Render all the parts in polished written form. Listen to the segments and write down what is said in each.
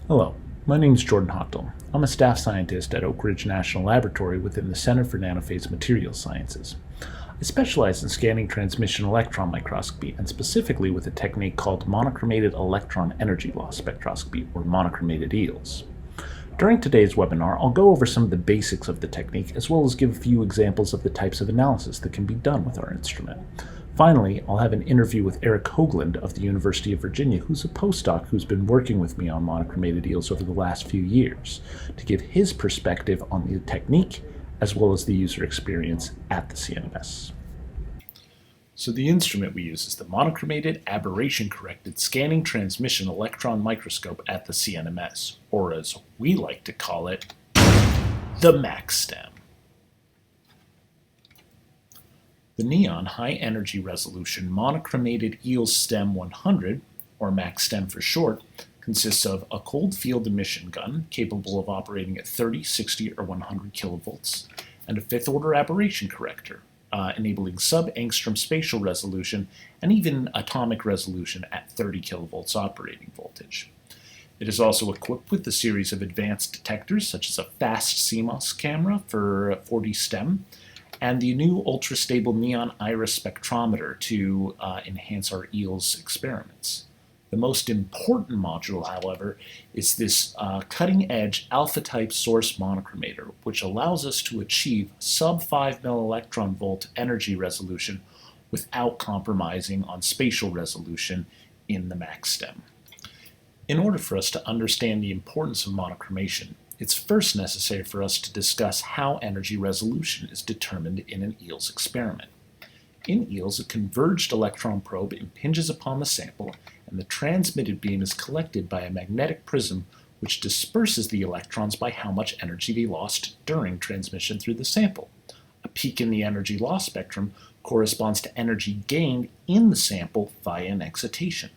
Hello, my name is Jordan Hachtel. I'm a staff scientist at Oak Ridge National Laboratory within the Center for Nanophase Materials Sciences. I specialize in scanning transmission electron microscopy, and specifically with a technique called monochromated electron energy loss spectroscopy, or monochromated EELS. During today's webinar, I'll go over some of the basics of the technique, as well as give a few examples of the types of analysis that can be done with our instrument. Finally, I'll have an interview with Eric Hoagland of the University of Virginia, who's a postdoc who's been working with me on monochromated EELS over the last few years, to give his perspective on the technique as well as the user experience at the CNMS. So the instrument we use is the monochromated aberration-corrected scanning transmission electron microscope at the CNMS, or as we like to call it, the MAXSTEM. The Neon High Energy Resolution Monochromated EELS STEM 100, or MAXSTEM for short, consists of a cold field emission gun capable of operating at 30, 60, or 100 kilovolts, and a fifth-order aberration corrector, enabling sub-angstrom spatial resolution and even atomic resolution at 30 kilovolts operating voltage. It is also equipped with a series of advanced detectors, such as a fast CMOS camera for 4D STEM, and the new ultra-stable neon iris spectrometer to enhance our EELS experiments. The most important module, however, is this cutting-edge alpha-type source monochromator, which allows us to achieve sub-5 milli-electron volt energy resolution without compromising on spatial resolution in the MAXSTEM. In order for us to understand the importance of monochromation, it's first necessary for us to discuss how energy resolution is determined in an EELS experiment. In EELS, a converged electron probe impinges upon the sample, and the transmitted beam is collected by a magnetic prism which disperses the electrons by how much energy they lost during transmission through the sample. A peak in the energy loss spectrum corresponds to energy gained in the sample via an excitation.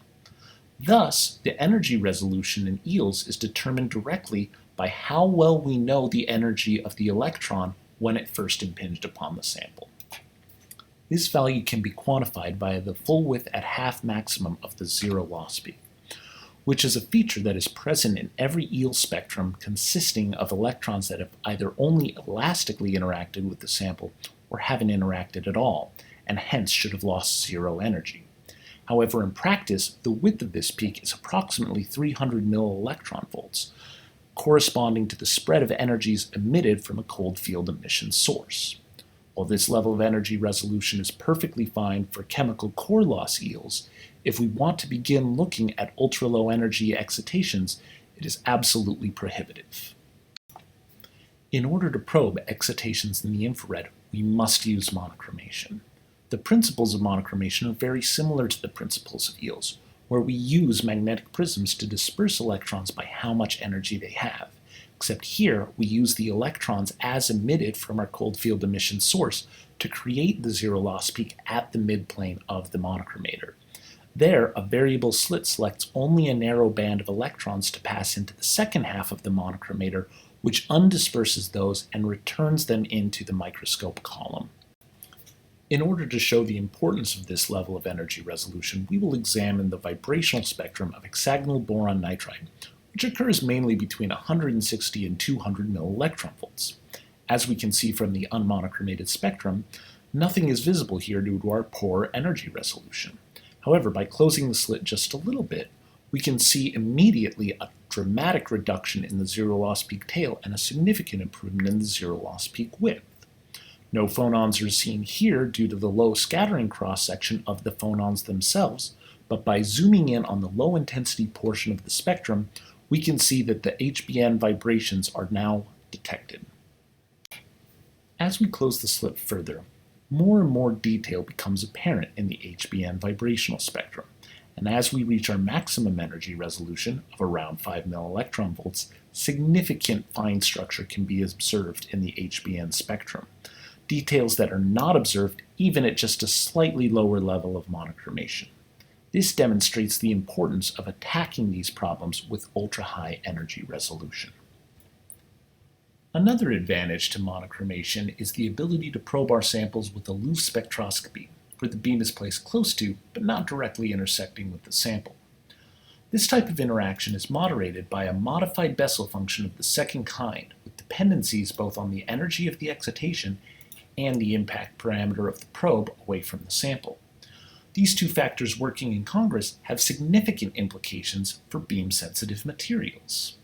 Thus, the energy resolution in EELS is determined directly by how well we know the energy of the electron when it first impinged upon the sample. This value can be quantified by the full width at half maximum of the zero loss peak, which is a feature that is present in every EELS spectrum consisting of electrons that have either only elastically interacted with the sample or haven't interacted at all, and hence should have lost zero energy. However, in practice, the width of this peak is approximately 300 millielectron volts, corresponding to the spread of energies emitted from a cold field emission source. While this level of energy resolution is perfectly fine for chemical core loss EELS, if we want to begin looking at ultra-low energy excitations, it is absolutely prohibitive. In order to probe excitations in the infrared, we must use monochromation. The principles of monochromation are very similar to the principles of EELS, where we use magnetic prisms to disperse electrons by how much energy they have, except here we use the electrons as emitted from our cold field emission source to create the zero loss peak at the midplane of the monochromator. There, a variable slit selects only a narrow band of electrons to pass into the second half of the monochromator, which undisperses those and returns them into the microscope column. In order to show the importance of this level of energy resolution, we will examine the vibrational spectrum of hexagonal boron nitride, which occurs mainly between 160 and 200 millielectron volts. As we can see from the unmonochromated spectrum, nothing is visible here due to our poor energy resolution. However, by closing the slit just a little bit, we can see immediately a dramatic reduction in the zero loss peak tail and a significant improvement in the zero loss peak width. No phonons are seen here due to the low scattering cross-section of the phonons themselves, but by zooming in on the low-intensity portion of the spectrum, we can see that the HBN vibrations are now detected. As we close the slit further, more and more detail becomes apparent in the HBN vibrational spectrum, and as we reach our maximum energy resolution of around 5 millielectron volts, significant fine structure can be observed in the HBN spectrum, details that are not observed even at just a slightly lower level of monochromation. This demonstrates the importance of attacking these problems with ultra-high energy resolution. Another advantage to monochromation is the ability to probe our samples with a loose spectroscopy, where the beam is placed close to, but not directly intersecting with the sample. This type of interaction is moderated by a modified Bessel function of the second kind, with dependencies both on the energy of the excitation and the impact parameter of the probe away from the sample. These two factors working in congress have significant implications for beam-sensitive materials.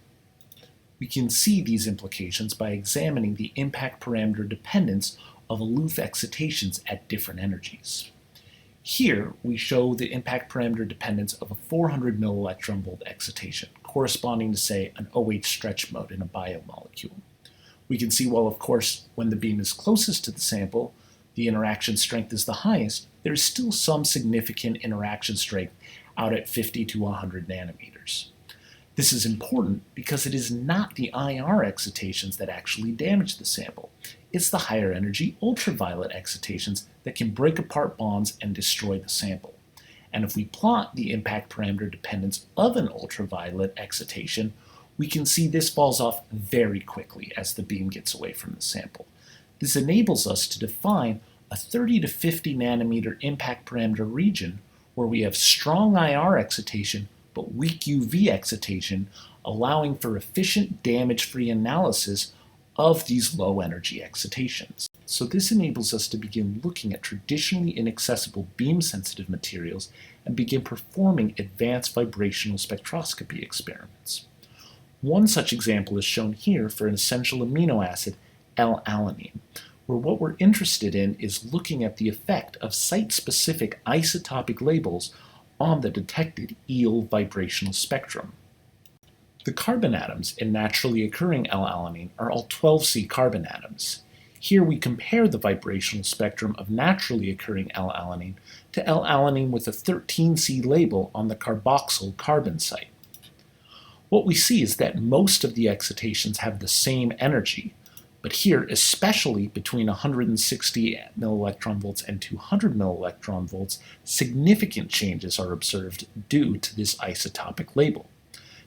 We can see these implications by examining the impact parameter dependence of aloof excitations at different energies. Here, we show the impact parameter dependence of a 400 millectron volt excitation, corresponding to, say, an OH stretch mode in a biomolecule. We can see, well, of course, when the beam is closest to the sample, the interaction strength is the highest, there is still some significant interaction strength out at 50 to 100 nanometers. This is important because it is not the IR excitations that actually damage the sample. It's the higher energy ultraviolet excitations that can break apart bonds and destroy the sample. And if we plot the impact parameter dependence of an ultraviolet excitation, we can see this falls off very quickly as the beam gets away from the sample. This enables us to define a 30 to 50 nanometer impact parameter region where we have strong IR excitation but weak UV excitation, allowing for efficient damage-free analysis of these low-energy excitations. So this enables us to begin looking at traditionally inaccessible beam-sensitive materials and begin performing advanced vibrational spectroscopy experiments. One such example is shown here for an essential amino acid, L-alanine, where what we're interested in is looking at the effect of site-specific isotopic labels on the detected eel vibrational spectrum. The carbon atoms in naturally occurring L-alanine are all 12C carbon atoms. Here we compare the vibrational spectrum of naturally occurring L-alanine to L-alanine with a 13C label on the carboxyl carbon site. What we see is that most of the excitations have the same energy, but here, especially between 160 millectron volts and 200 millectron volts, significant changes are observed due to this isotopic label.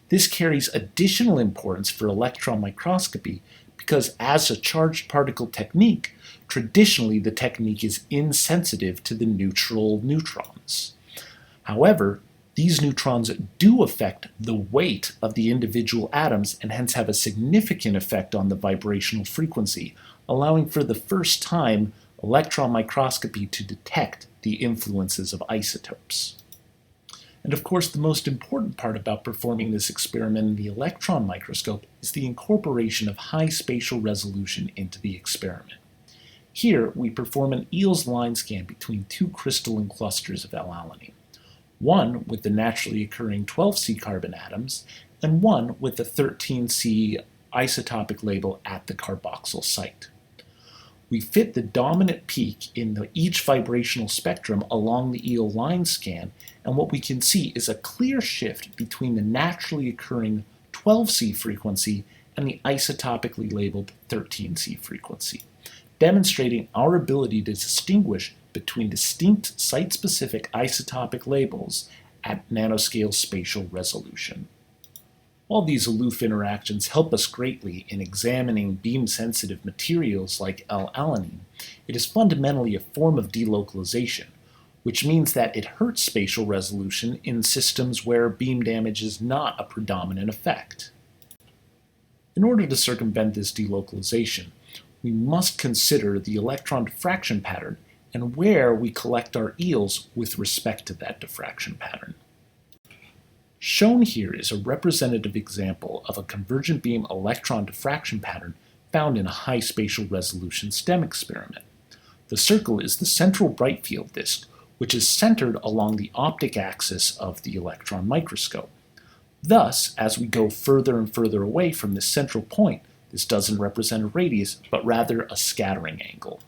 This carries additional importance for electron microscopy because as a charged particle technique, traditionally the technique is insensitive to the neutral neutrons. However, these neutrons do affect the weight of the individual atoms and hence have a significant effect on the vibrational frequency, allowing for the first time electron microscopy to detect the influences of isotopes. And of course, the most important part about performing this experiment in the electron microscope is the incorporation of high spatial resolution into the experiment. Here, we perform an Eels line scan between two crystalline clusters of L-alanine, one with the naturally occurring 12C carbon atoms, and one with the 13C isotopic label at the carboxyl site. We fit the dominant peak in each vibrational spectrum along the Eel line scan, and what we can see is a clear shift between the naturally occurring 12C frequency and the isotopically labeled 13C frequency, demonstrating our ability to distinguish between distinct site-specific isotopic labels at nanoscale spatial resolution. While these aloof interactions help us greatly in examining beam-sensitive materials like L-alanine, it is fundamentally a form of delocalization, which means that it hurts spatial resolution in systems where beam damage is not a predominant effect. In order to circumvent this delocalization, we must consider the electron diffraction pattern and where we collect our eels with respect to that diffraction pattern. Shown here is a representative example of a convergent beam electron diffraction pattern found in a high spatial resolution STEM experiment. The circle is the central bright field disk, which is centered along the optic axis of the electron microscope. Thus, as we go further and further away from this central point, this doesn't represent a radius, but rather a scattering angle.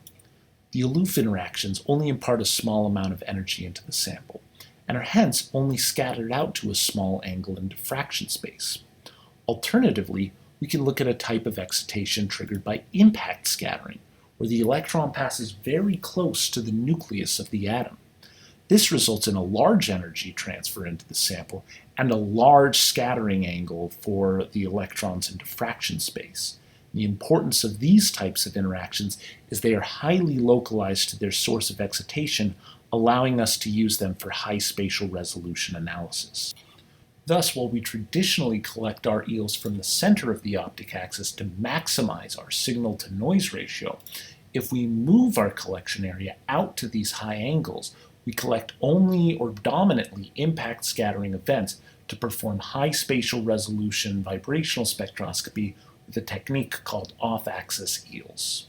The aloof interactions only impart a small amount of energy into the sample, and are hence only scattered out to a small angle in diffraction space. Alternatively, we can look at a type of excitation triggered by impact scattering, where the electron passes very close to the nucleus of the atom. This results in a large energy transfer into the sample and a large scattering angle for the electrons in diffraction space. The importance of these types of interactions is they are highly localized to their source of excitation, allowing us to use them for high spatial resolution analysis. Thus, while we traditionally collect our eels from the center of the optic axis to maximize our signal to noise ratio, if we move our collection area out to these high angles, we collect only or dominantly impact scattering events to perform high spatial resolution vibrational spectroscopy with a technique called off-axis eels.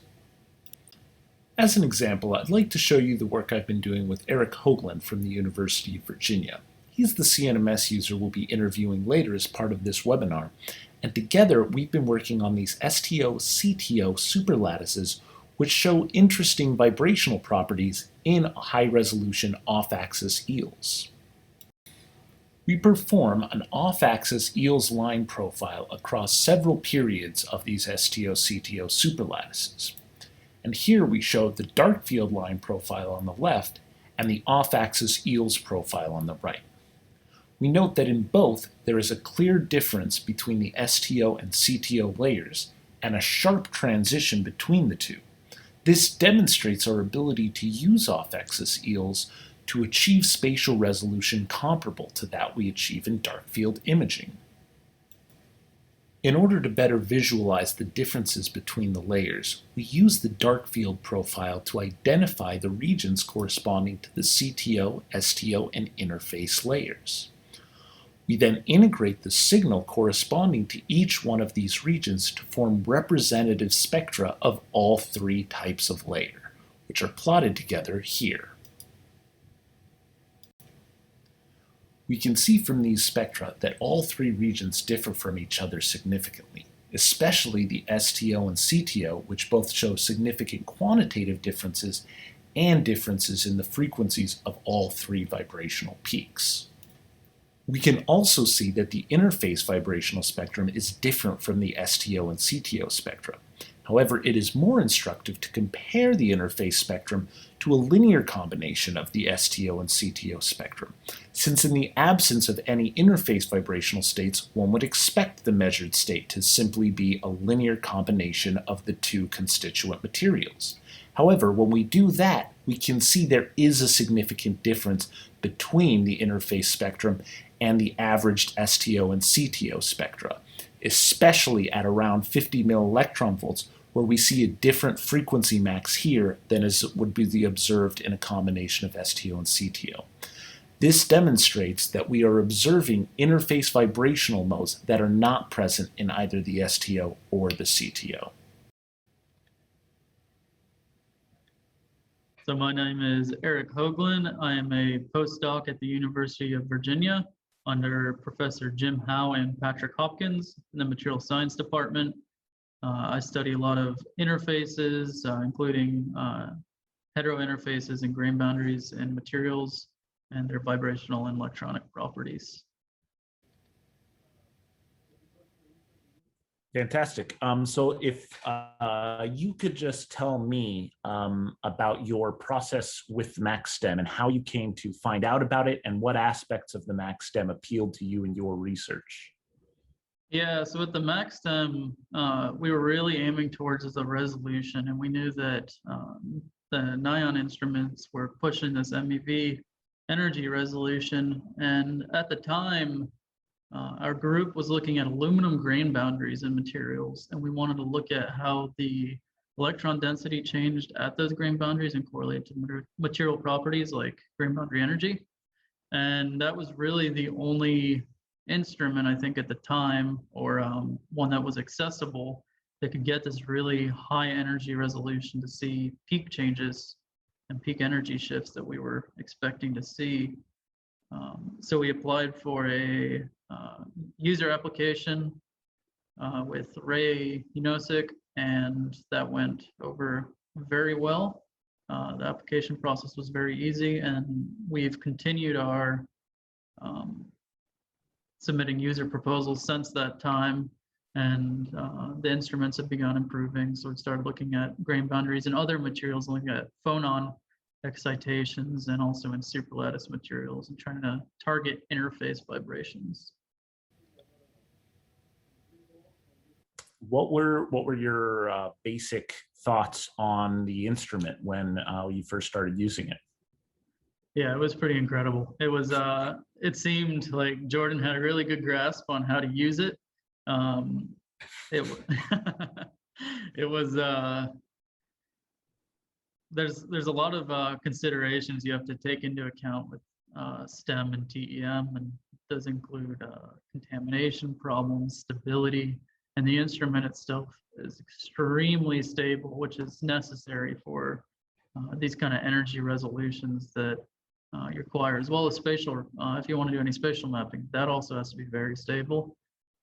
As an example, I'd like to show you the work I've been doing with Eric Hoagland from the University of Virginia. He's the CNMS user we'll be interviewing later as part of this webinar, and together we've been working on these STO-CTO superlattices which show interesting vibrational properties in high-resolution off-axis eels. We perform an off-axis eels line profile across several periods of these STO-CTO superlattices. And here we show the dark field line profile on the left and the off-axis eels profile on the right. We note that in both there is a clear difference between the STO and CTO layers and a sharp transition between the two. This demonstrates our ability to use off-axis eels to achieve spatial resolution comparable to that we achieve in dark field imaging. In order to better visualize the differences between the layers, we use the dark field profile to identify the regions corresponding to the CTO, STO, and interface layers. We then integrate the signal corresponding to each one of these regions to form representative spectra of all three types of layer, which are plotted together here. We can see from these spectra that all three regions differ from each other significantly, especially the STO and CTO, which both show significant quantitative differences and differences in the frequencies of all three vibrational peaks. We can also see that the interface vibrational spectrum is different from the STO and CTO spectra. However, it is more instructive to compare the interface spectrum to a linear combination of the STO and CTO spectrum, since in the absence of any interface vibrational states, one would expect the measured state to simply be a linear combination of the two constituent materials. However, when we do that, we can see there is a significant difference between the interface spectrum and the averaged STO and CTO spectra, especially at around 50 millielectronvolts, where we see a different frequency max here than would be observed in a combination of STO and CTO. This demonstrates that we are observing interface vibrational modes that are not present in either the STO or the CTO. So my name is Eric Hoagland. I am a postdoc at the University of Virginia under Professor Jim Howe and Patrick Hopkins in the Material Science Department. I study a lot of interfaces, including heterointerfaces and grain boundaries and materials and their vibrational and electronic properties. Fantastic. So if you could just tell me about your process with MaxStem and how you came to find out about it and what aspects of the MaxStem appealed to you in your research. Yeah, so with the MaxStem, we were really aiming towards the resolution, and we knew that the Nion instruments were pushing this MEV energy resolution, and at the time, our group was looking at aluminum grain boundaries and materials, and we wanted to look at how the electron density changed at those grain boundaries and correlated to material properties like grain boundary energy. And that was really the only instrument, I think, at the time, or one that was accessible, that could get this really high energy resolution to see peak changes and peak energy shifts that we were expecting to see. So we applied for a user application with Ray Unosik, and that went over very well. The application process was very easy, and we've continued our submitting user proposals since that time, and the instruments have begun improving. So we started looking at grain boundaries and other materials, looking at phonon excitations and also in superlattice materials, and trying to target interface vibrations. What were your basic thoughts on the instrument when you first started using it? Yeah, it was pretty incredible. It was it seemed like Jordan had a really good grasp on how to use it. Um, it was there's a lot of considerations you have to take into account with STEM and TEM, and it does include contamination problems, stability, and the instrument itself is extremely stable, which is necessary for these kind of energy resolutions that you require, as well as spatial. If you want to do any spatial mapping, that also has to be very stable.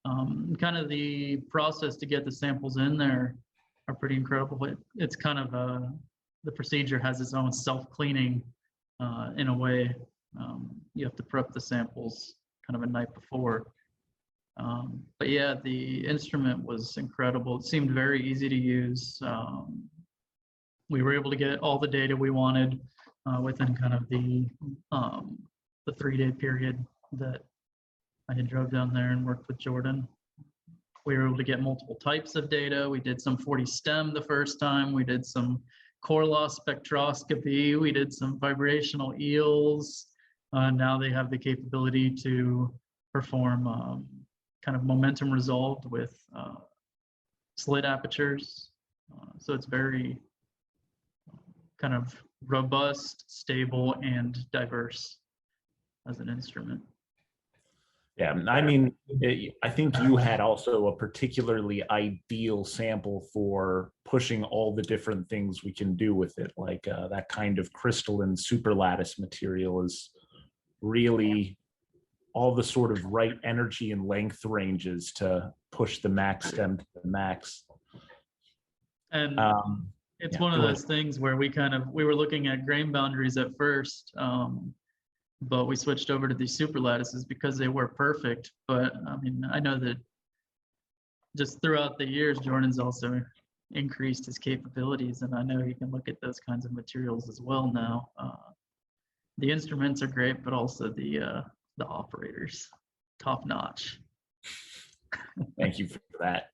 Kind of the process to get the samples in there are pretty incredible. It's kind of the procedure has its own self-cleaning in a way. You have to prep the samples kind of a night before. But yeah, the instrument was incredible. It seemed very easy to use. We were able to get all the data we wanted within kind of the 3-day period that I had drove down there and worked with Jordan. We were able to get multiple types of data. We did some 40 STEM the first time. We did some core loss spectroscopy. We did some vibrational eels. Now they have the capability to perform kind of momentum resolved with slit apertures. So it's very kind of robust, stable, and diverse as an instrument. Yeah, I mean, I think you had also a particularly ideal sample for pushing all the different things we can do with it. Like that kind of crystalline superlattice material is really all the sort of right energy and length ranges to push the max stem to the max. And it's one of those things where we were looking at grain boundaries at first, but we switched over to these superlattices because they were perfect. But I mean, I know that just throughout the years, Jordan's also increased his capabilities, and I know he can look at those kinds of materials as well now. The instruments are great, but also the operators, top notch. Thank you for that.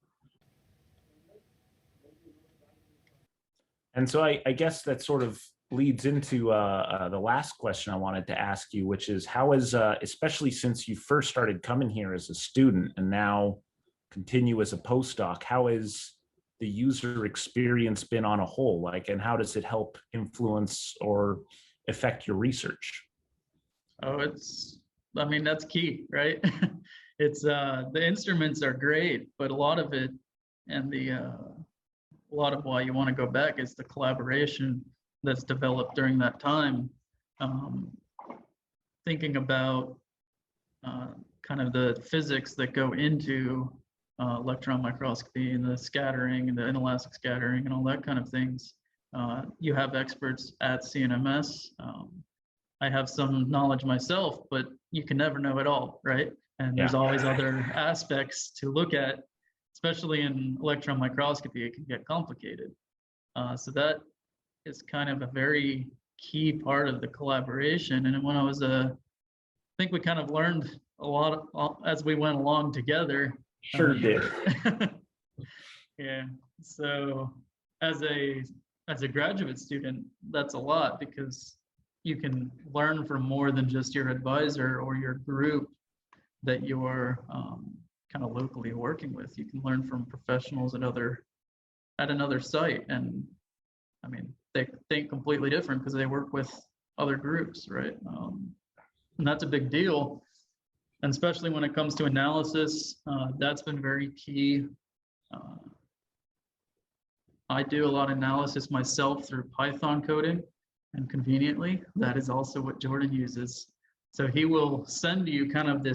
And so I guess that sort of leads into the last question I wanted to ask you, which is how is, especially since you first started coming here as a student and now continue as a postdoc, how has the user experience been on a whole? Like, and how does it help influence or affect your research? Oh, I mean, that's key, right? It's the instruments are great, but a lot of it and a lot of why you want to go back is the collaboration that's developed during that time. Thinking about kind of the physics that go into electron microscopy and the scattering and the inelastic scattering and all that kind of things. You have experts at CNMS. I have some knowledge myself, but you can never know it all, right? And there's always other aspects to look at, especially in electron microscopy. It can get complicated. So that is kind of a very key part of the collaboration. And when I think we kind of learned a lot as we went along together. Sure did. Yeah. So as a graduate student, that's a lot because you can learn from more than just your advisor or your group that you're kind of locally working with. You can learn from professionals at another site, and I mean they think completely different because they work with other groups, right? And that's a big deal, and especially when it comes to analysis, that's been very key. I do a lot of analysis myself through Python coding, and conveniently, that is also what Jordan uses. So he will send you kind of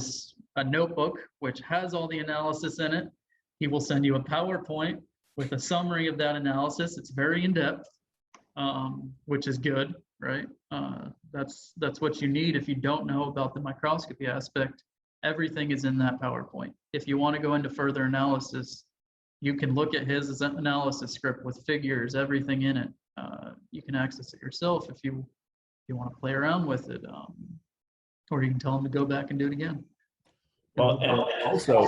a notebook which has all the analysis in it. He will send you a PowerPoint with a summary of that analysis. It's very in-depth, which is good, right? That's what you need if you don't know about the microscopy aspect. Everything is in that PowerPoint. If you want to go into further analysis, you can look at his analysis script with figures, everything in it. You can access it yourself if you want to play around with it, or you can tell him to go back and do it again. Well, and also,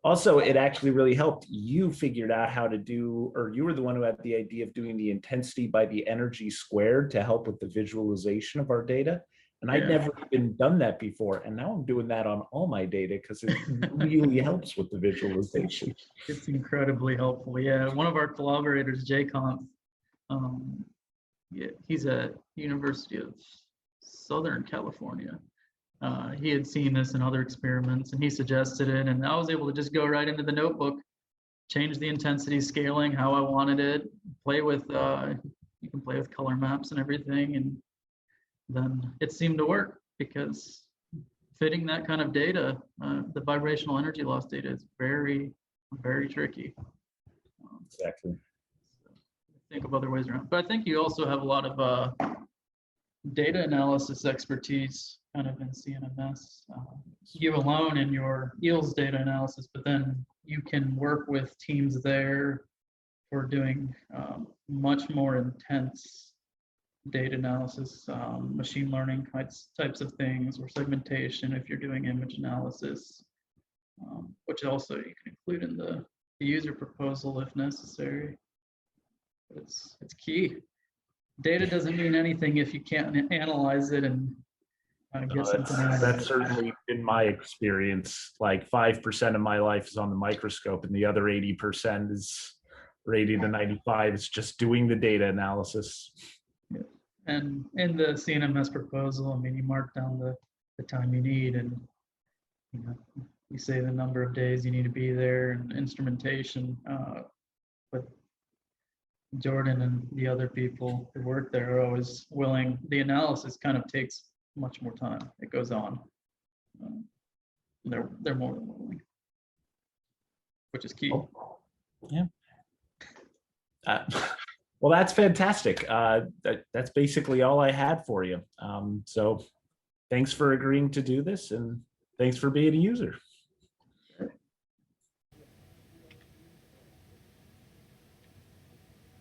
Also, it actually really helped. You figured out how to do, or you were the one who had the idea of doing the intensity by the energy squared to help with the visualization of our data. And I'd Yeah. never even done that before. And now I'm doing that on all my data because it really helps with the visualization. It's incredibly helpful. Yeah, one of our collaborators, Jay yeah, he's at University of Southern California. He had seen this in other experiments and he suggested it, and I was able to just go right into the notebook, change the intensity scaling how I wanted it, play with you can play with color maps and everything, and then it seemed to work because fitting that kind of data, the vibrational energy loss data is very, very tricky. Exactly. Think of other ways around. But I think you also have a lot of data analysis expertise kind of in CNMS. You alone in your EELS data analysis, but then you can work with teams there for doing much more intense data analysis, machine learning types of things, or segmentation if you're doing image analysis, which also you can include in the user proposal if necessary. It's key. Data doesn't mean anything if you can't analyze it and get something out of That's it. certainly been my experience. Like 5% of my life is on the microscope, and the other 80% is rated to 95. It's just doing the data analysis. Yeah. And in the CNMS proposal, I mean, you mark down the time you need, and you say the number of days you need to be there and instrumentation. But Jordan and the other people who work there are always willing. The analysis kind of takes much more time. It goes on. They're more than willing, which is key. Oh, yeah. Well, that's fantastic. That's basically all I had for you. So thanks for agreeing to do this, and thanks for being a user.